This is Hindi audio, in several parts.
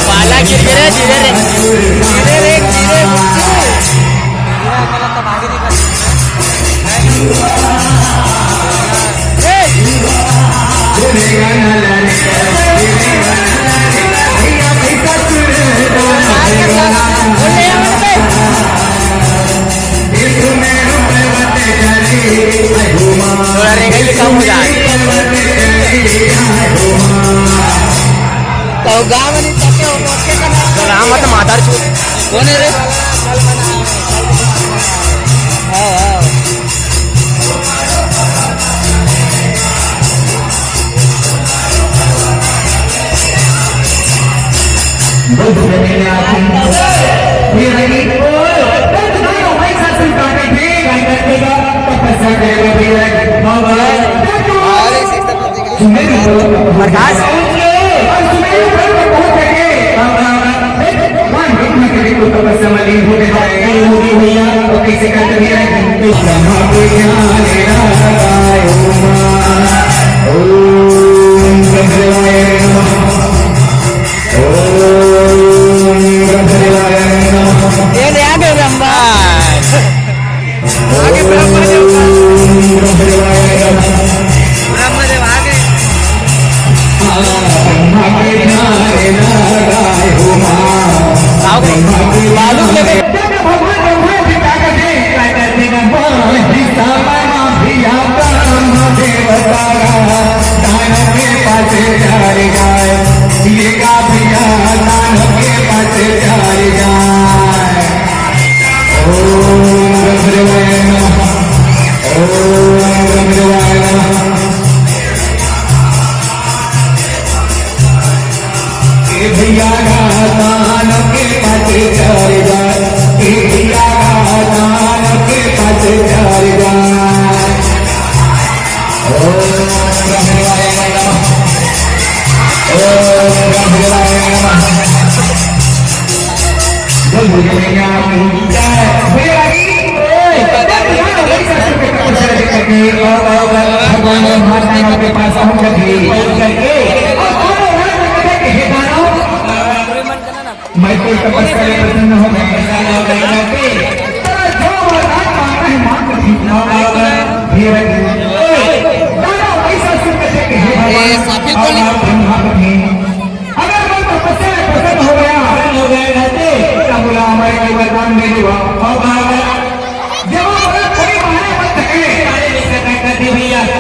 बाला गिर गिरे धीरे तो गाँव में राम मत मातार कौन है रे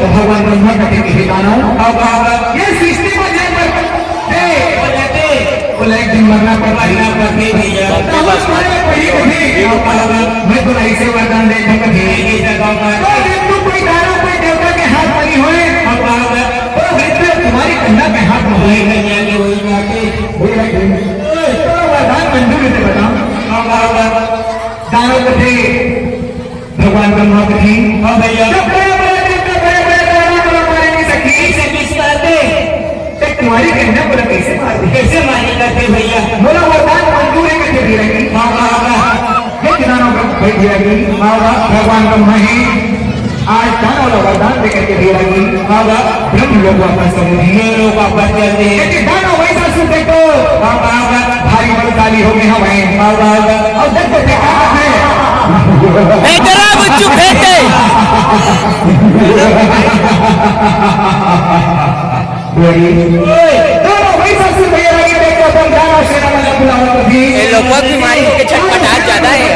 भगवान ब्रह्मा का ये सृष्टि में बोला एक दिन मरना पड़ता मैं तो ऐसे वरदान देखा कभी कोई दानव कोई देवता के हाथ पड़ी हुए तुम्हारी कन्या के हाथ में वरदान मंजूर से बताओ दानव को थे भगवान ब्रह्मा को थी तुम्हारी कन्या को कैसे मारी करते भैया बोला वरदान मंजूर है कैसे दी रहेगी भगवान ब्रह्मा ही आज दानव वाला वरदान देकर के दी रहेगी ब्रह्म लोग वापस करते दानव वैसा सुन देखो भारी बलशाली हो गए हमें और देखो देखा है बीमारी के छटपटाहट ज्यादा है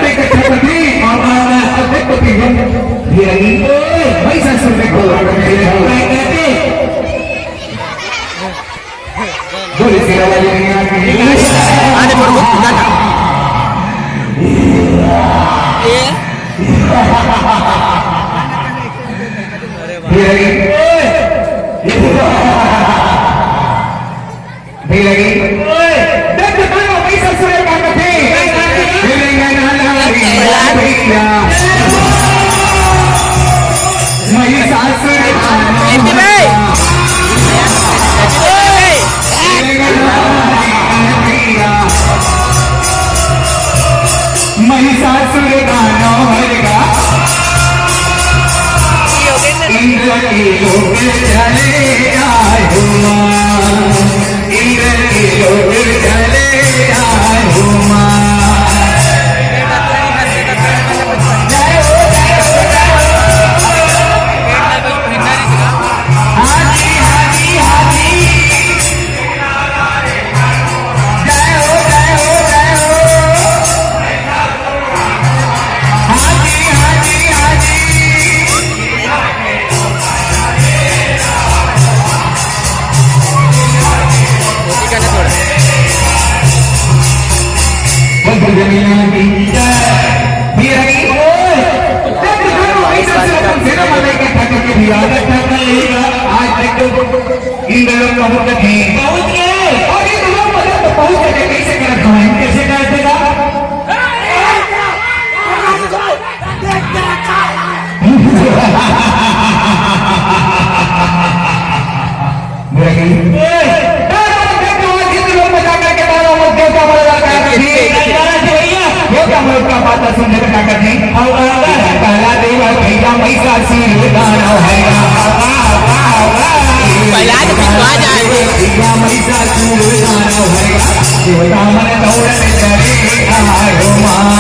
इंद्र की लोक चले स्वागत है करेगा। आज तक इन लोग पहुंच गए और इन लोग मतलब तो पहुंच गए कैसे करते हैं कैसे करते का बात सुनने का ताकत नहीं पहला देव भैया पैसा सिर गाना है भैया पैसा सिर गाना है देवता मन दौड़त चले आयो मां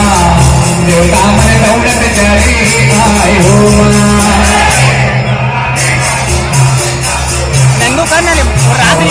देवता मन दौड़त चले आयो मां नंगू करना ने रात्रि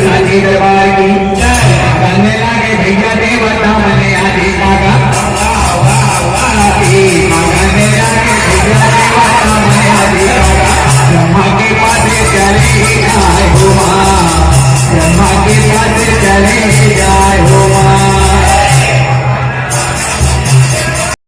सांजे दरबार